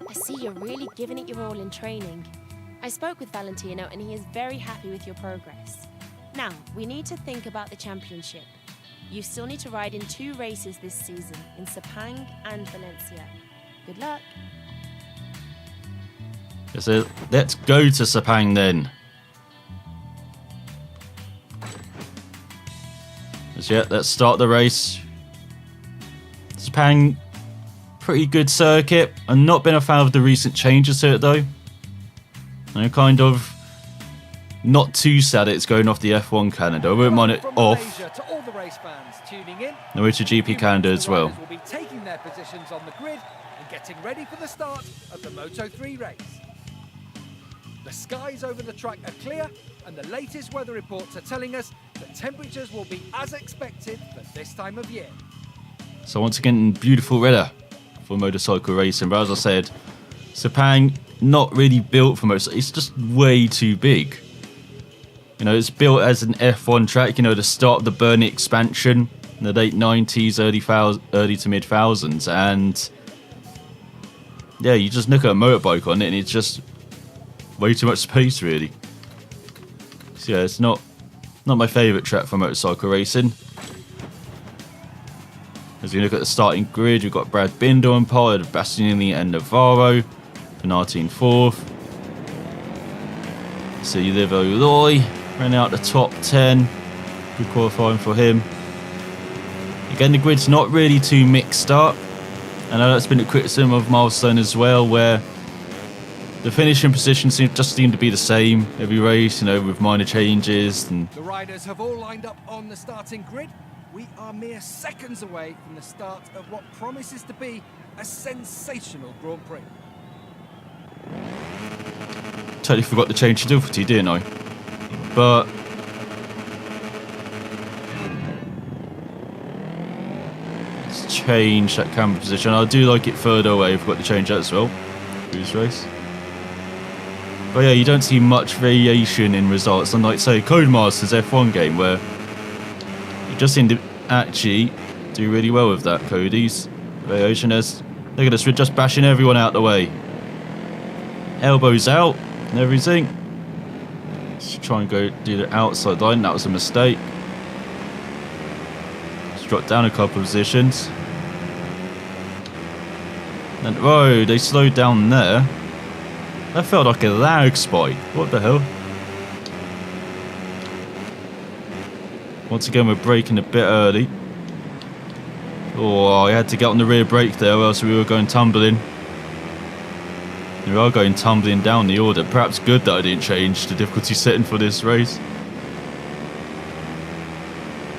I see you're really giving it your all in training. I spoke with Valentino and he is very happy with your progress. Now, we need to think about the championship. You still need to ride in 2 races this season, in Sepang and Valencia. Good luck. So let's go to Sepang then. Let's start the race. Sepang, pretty good circuit. I've not been a fan of the recent changes to it though. I'm kind of not too sad it's going off the F1 calendar. I wouldn't mind it off. The MotoGP calendar as well. Will be taking their positions on the grid and getting ready for the start of the Moto3 race. The skies over the track are clear, and the latest weather reports are telling us that temperatures will be as expected for this time of year. So once again, beautiful weather for motorcycle racing. But as I said, Sepang not really built for motorcycle. It's just way too big. You know, it's built as an F1 track. You know, the start of the Bernie expansion in the late 90s, early to mid thousands, and yeah, you just look at a motorbike on it, and it's just way too much space, really. So yeah, it's not my favourite track for motorcycle racing. As we look at the starting grid, we've got Brad Binder on pole, Bastianini and Navarro, Bernardine 4th. See Livo Loy ran out the top 10. Good qualifying for him. Again, the grid's not really too mixed up. I know that's been a criticism of Milestone as well, where the finishing positions just seem to be the same every race, you know, with minor changes. And the riders have all lined up on the starting grid. We are mere seconds away from the start of what promises to be a sensational Grand Prix. Totally forgot to change the difficulty, didn't I? But let's change that camera position. I do like it further away. I forgot to change that as well. This race. But yeah, you don't see much variation in results, unlike, say, Codemasters F1 game, where you just seem to actually do really well with that. Cody's variation is, look at us, we're just bashing everyone out the way. Elbows out and everything. Let's try and go do the outside line. That was a mistake. Let's drop down a couple of positions. And oh, they slowed down there. That felt like a lag spike. What the hell? Once again, we're braking a bit early. Oh, I had to get on the rear brake there, or else we were going tumbling. We are going tumbling down the order. Perhaps good that I didn't change the difficulty setting for this race.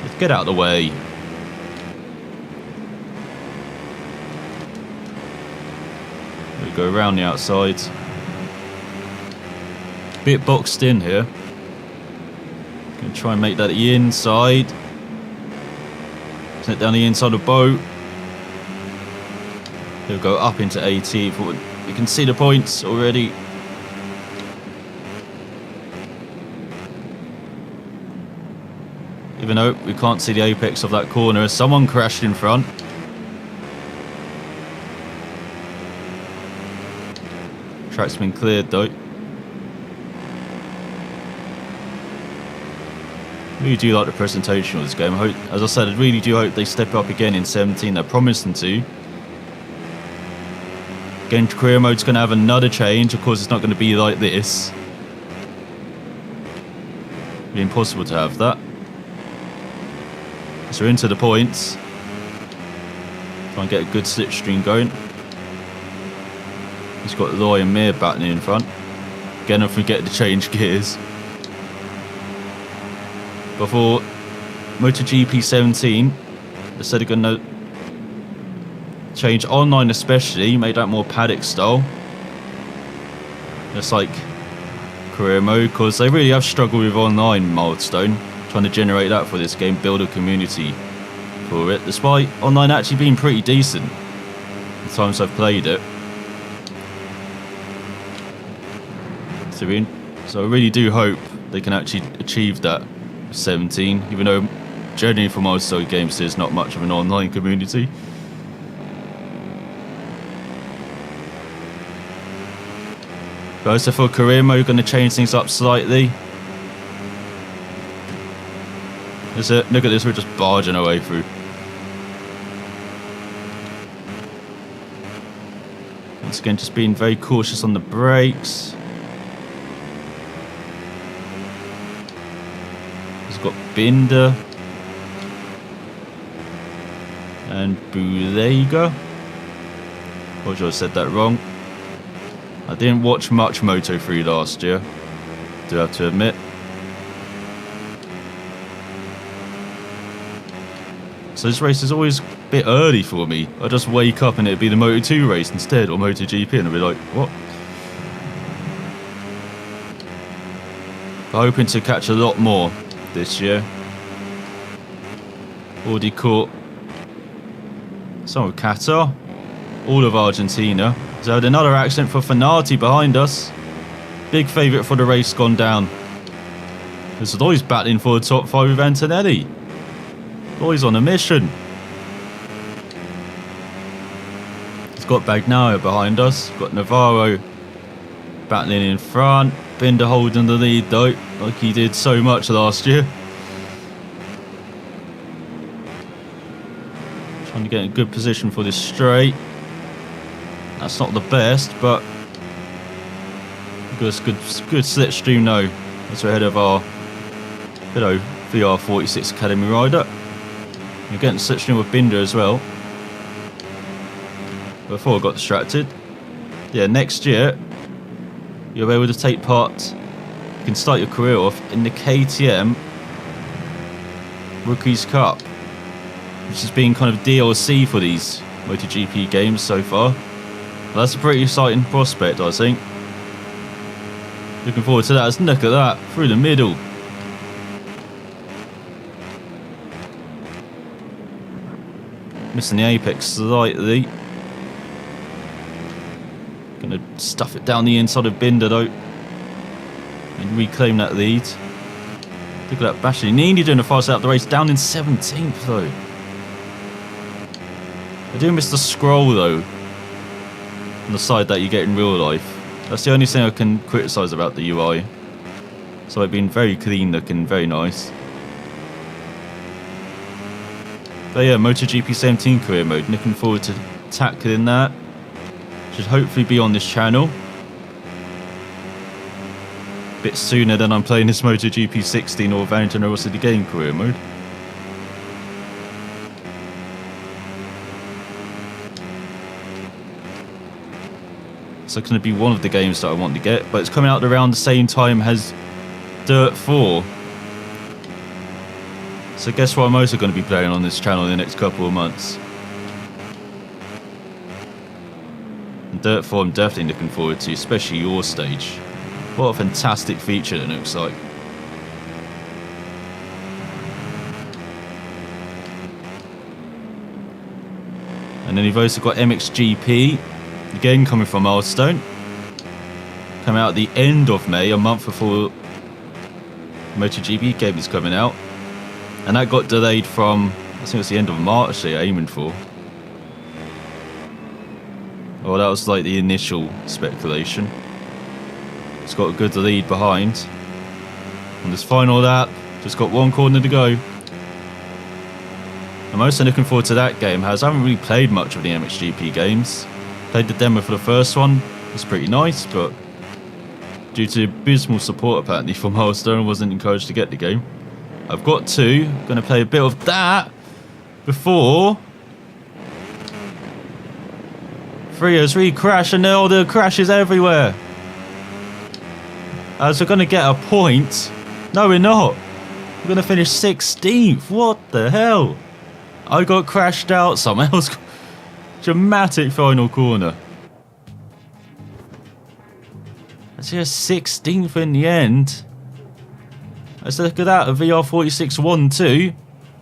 Let's get out of the way. We go around the outside. Bit boxed in here. Gonna try and make that the inside. Send it down the inside of the boat. He'll go up into 18th. You can see the points already. Even though we can't see the apex of that corner, someone crashed in front. Track's been cleared though. I really do like the presentation of this game. As I said, I really do hope they step up again in 17. They're promising to. Again, career mode's going to have another change. Of course, it's not going to be like this. It'd be impossible to have that. So we're into the points. Try and get a good slipstream going. He's got Loy and Mir battling in front. Again, don't forget to change gears. Before MotoGP 17, they said they're going to change online, especially make that more paddock style, just like career mode, because they really have struggled with online. Milestone trying to generate that for this game, build a community for it, despite online actually being pretty decent the times I've played it. So I really do hope they can actually achieve that 17, even though generally for Milestone games there's not much of an online community. Goes for career mode, going to change things up slightly. Is it? Look at this, we're just barging our way through. Once again, just being very cautious on the brakes. He's got Binder. And Bulega. I sure I said that wrong. I didn't watch much Moto3 last year, do have to admit. So this race is always a bit early for me. I just wake up and it'd be the Moto2 race instead, or MotoGP, and I'd be like, what? I'm hoping to catch a lot more this year. Already caught some of Qatar, all of Argentina. So had another accident for Fanati behind us. Big favourite for the race gone down. This is always battling for the top 5 with Antonelli. Always on a mission. He's got Bagnaia behind us. Got Navarro battling in front. Binder holding the lead though, like he did so much last year. Trying to get in a good position for this straight. That's not the best, but good slipstream though. That's ahead of our VR46 Academy rider. You're getting slipstream with Binder as well. Before I got distracted. Yeah, next year you're able to take part. You can start your career off in the KTM Rookies Cup, which has been kind of DLC for these MotoGP games so far. Well, that's a pretty exciting prospect, I think. Looking forward to that. Look at that, through the middle. Missing the apex slightly. Gonna stuff it down the inside of Binder though, and reclaim that lead. Look at that Bashley. Nearly doing a fast out of the race, down in 17th though. I do miss the scroll though, on the side that you get in real life. That's the only thing I can criticise about the UI. So it's been very clean looking, very nice. But yeah, MotoGP 17 career mode. Looking forward to tackling that. Should hopefully be on this channel a bit sooner than I'm playing this MotoGP 16 or Valentino Rossi the game career mode. So it's going to be one of the games that I want to get, but it's coming out around the same time as Dirt 4. So guess what I'm also going to be playing on this channel in the next couple of months. And Dirt 4 I'm definitely looking forward to, especially your stage. What a fantastic feature it looks like. And then you've also got MXGP. Again, coming from Milestone. Coming out at the end of May, a month before MotoGP game is coming out. And that got delayed from, I think it was the end of March they're aiming for. Oh, that was like the initial speculation. It's got a good lead behind. On this final lap, just got one corner to go. I'm also looking forward to that game, as I haven't really played much of the MXGP games. Played the demo for the first one, it's pretty nice, but due to abysmal support apparently from Milestone, I wasn't encouraged to get the game. I've got two, going to play a bit of that before 303 crash, and now the crashes everywhere. As we're going to get a point. No, we're not. We're going to finish 16th. What the hell? I got crashed out. Someone else. Dramatic final corner. Let's see a 16th in the end. Let's look at that. A VR46 1-2.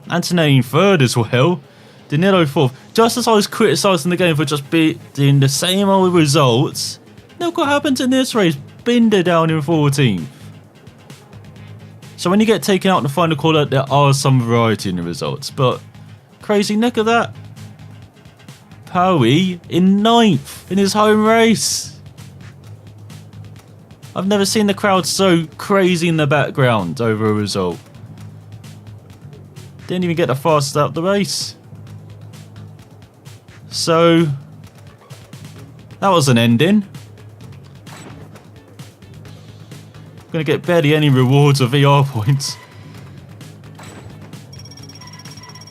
Antonelli in third as well. Danilo fourth. Just as I was criticising the game for just being the same old results, look what happened in this race. Binder down in 14th. So when you get taken out in the final corner, there are some variety in the results. But crazy, look at that. Powie in 9th in his home race. I've never seen the crowd so crazy in the background over a result. Didn't even get the fastest out of the race. So, that was an ending. Gonna get barely any rewards or VR points.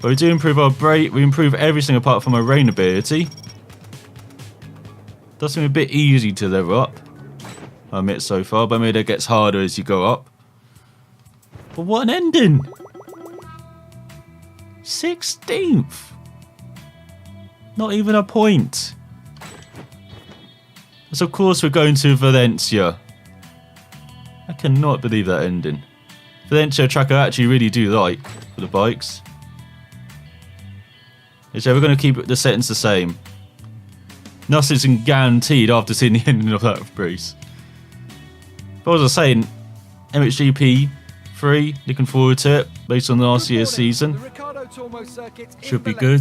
But we do improve our brake, we improve everything apart from our rain ability. Does seem a bit easy to level up, I admit so far, but maybe it gets harder as you go up. But what an ending! 16th! Not even a point. So of course we're going to Valencia. I cannot believe that ending. Valencia track I actually really do like for the bikes. So we're going to keep the settings the same. Nothing's guaranteed after seeing the ending of that race. But as I was saying, MXGP 3, looking forward to it based on last year's season. Should be good.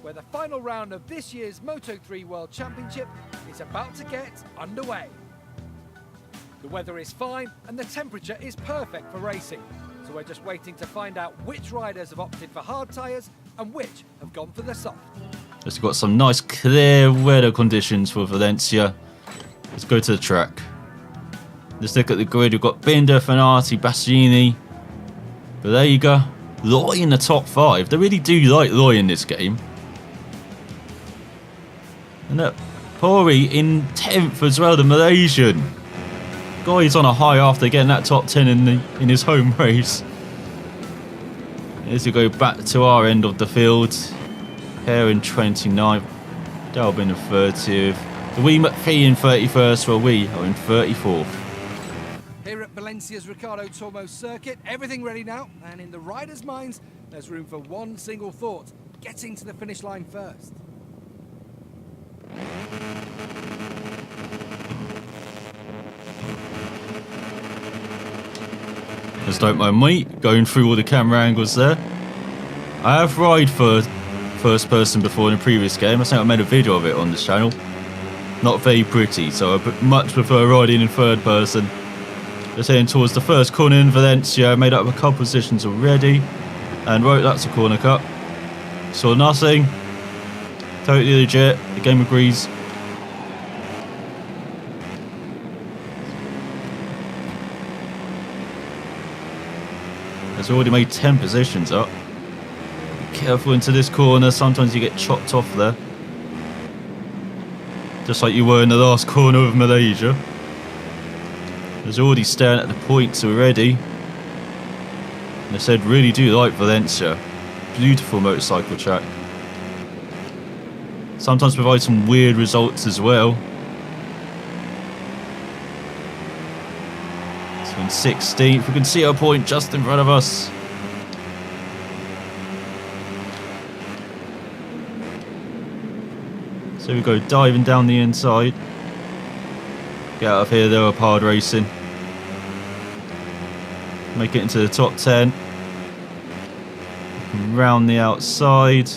Where the final round of this year's Moto3 World Championship is about to get underway. The weather is fine and the temperature is perfect for racing. So we're just waiting to find out which riders have opted for hard tyres and which have gone for the soft. We've got some nice clear weather conditions for Valencia. Let's go to the track. Let's look at the grid. We've got Binder, Fanati, Bastianini, Vega, Loy in the top 5. They really do like Loy in this game. And look, Pori in 10th as well, the Malaysian. Guy's on a high after getting that top 10 in his home race. As we go back to our end of the field. Hare in 29th. Dalbin in 30th. The wee McPhee in 31st, while we are in 34th. Here at Valencia's Ricardo Tormo circuit, everything ready now, and in the riders' minds, there's room for one single thought: getting to the finish line first. Just don't mind me going through all the camera angles there. I have ride for first person before in a previous game. I think I made a video of it on this channel. Not very pretty, so I much prefer riding in third person. Just heading towards the first corner in Valencia. I made up a couple positions already. And right, that's a corner cut. Saw nothing. Totally legit. The game agrees. It's already made 10 positions up. Be careful into this corner. Sometimes you get chopped off there. Just like you were in the last corner of Malaysia. There's already staring at the points already. And I said really do like Valencia. Beautiful motorcycle track. Sometimes provides some weird results as well. So in 16th, we can see our point just in front of us. So we go diving down the inside. Get out of here, though, up hard racing. Make it into the top 10. Round the outside.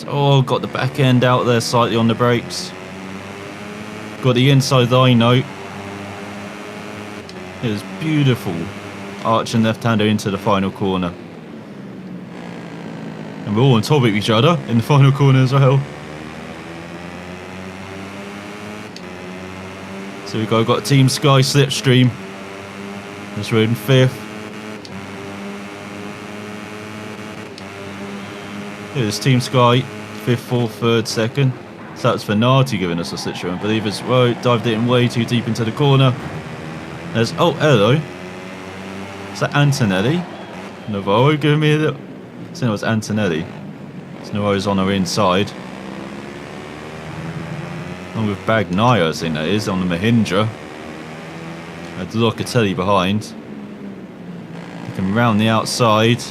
Oh, got the back end out there slightly on the brakes. Got the inside rhino. It was beautiful. Arch and left-hander into the final corner. And we're all on top of each other in the final corner as well. So we've got Team Sky Slipstream. That's we're in 5th. Here's Team Sky, 5th, 4th, 3rd, 2nd. So that's Fanati giving us a Slipstream, I believe as well. Dived it in way too deep into the corner. There's, oh, hello. Is that Antonelli? Navarro giving me a little... I think it was Antonelli. So Navarro's on our inside. Along with Bagnaia, I think that is, on the Mahindra. Had Locatelli behind. We can round the outside.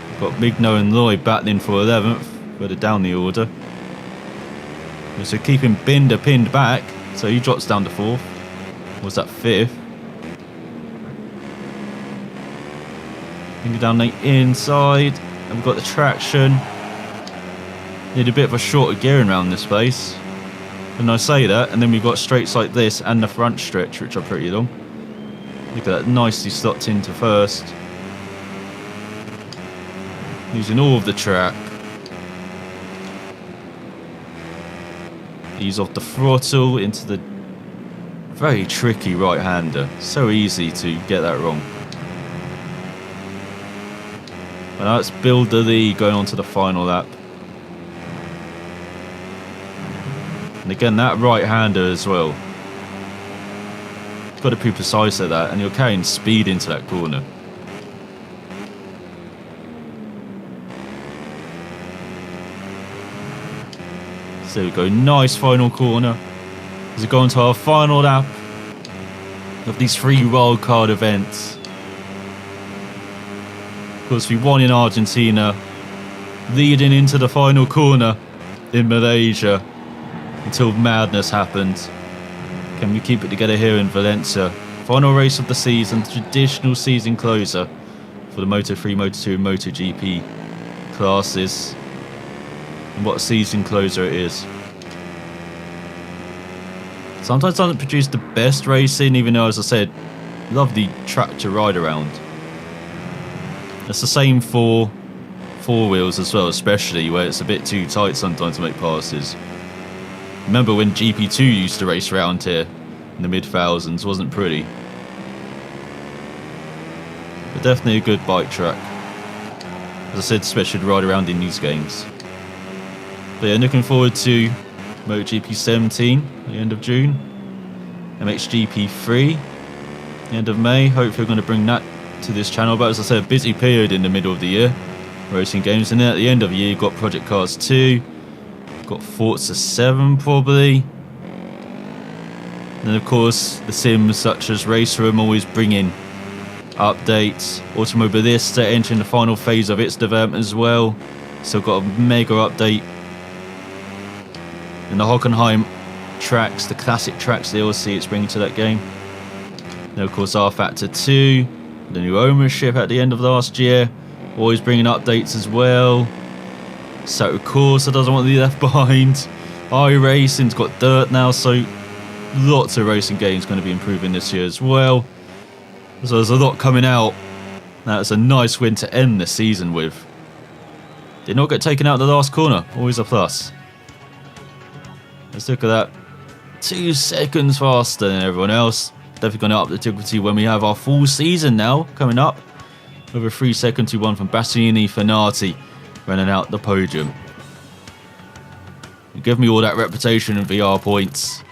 We've got Migno and Lloyd battling for 11th, further down the order. So keeping Binder pinned back, so he drops down to 4th. Was that 5th? Finger down the inside. And we've got the traction. Need a bit of a shorter gearing around this place. And I say that, and then we've got straights like this and the front stretch, which are pretty long. Look at that, nicely slotted into first. Using all of the track. Ease off the throttle into the very tricky right-hander. So easy to get that wrong. And now let's build the lead going on to the final lap. And again, that right-hander as well. Got to be precise at that, and you're carrying speed into that corner. So there we go, nice final corner. As we go into our final lap of these 3 wildcard events. Of course, we won in Argentina, leading into the final corner in Malaysia until madness happened. Can we keep it together here in Valencia? Final race of the season, traditional season closer for the Moto3, Moto2 and MotoGP classes. And what a season closer it is. Sometimes doesn't produce the best racing, even though, as I said, lovely track to ride around. It's the same for 4 wheels as well, especially where it's a bit too tight sometimes to make passes. Remember when GP2 used to race around here in the mid-thousands, wasn't pretty. But definitely a good bike track. As I said, especially to ride around in these games. But yeah, looking forward to MotoGP 17 at the end of June. MXGP 3 the end of May. Hopefully we're going to bring that to this channel. But as I said, a busy period in the middle of the year. Racing games. And then at the end of the year, you've got Project Cars 2. Got Forza 7 probably. And then of course the sims such as Race Room always bringing updates. Automobilista entering the final phase of its development as well. So got a mega update. And the Hockenheim tracks, the classic tracks DLC it's bringing to that game. Then of course R Factor 2, the new ownership at the end of last year, always bringing updates as well. So Corsa doesn't want to be left behind. iRacing's got dirt now, so lots of racing games going to be improving this year as well. So there's a lot coming out. That's a nice win to end the season with. Did not get taken out of the last corner, always a plus. Let's look at that. 2 seconds faster than everyone else. Definitely going to up the difficulty when we have our full season now coming up. Over 3 seconds to 1 from Bastianini Fanati running out the podium. You give me all that reputation and VR points.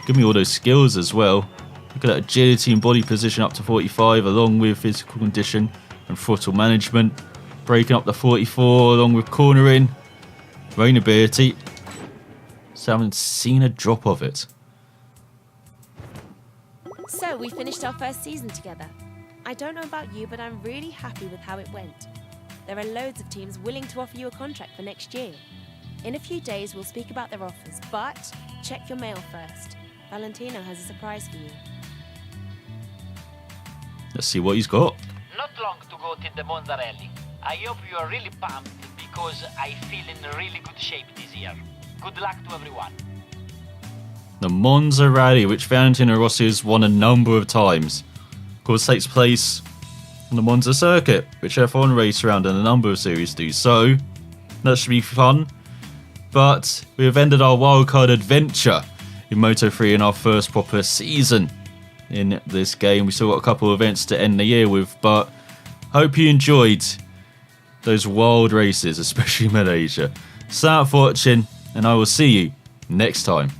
Give me all those skills as well. Look at that agility and body position up to 45 along with physical condition and throttle management. Breaking up the 44 along with cornering. Rainability. So I haven't seen a drop of it. So we finished our first season together. I don't know about you, but I'm really happy with how it went. There are loads of teams willing to offer you a contract for next year. In a few days, we'll speak about their offers, but check your mail first. Valentino has a surprise for you. Let's see what he's got. Not long to go to the Monza Rally. I hope you are really pumped because I feel in really good shape this year. Good luck to everyone. The Monza Rally, which Valentino Rossi has won a number of times. Of course, takes place on the Monza circuit, which F1 race around and a number of series do. So, that should be fun. But we have ended our wildcard adventure in Moto3 in our first proper season in this game. We still got a couple of events to end the year with, but hope you enjoyed those wild races, especially Malaysia. Thanks for watching, and I will see you next time.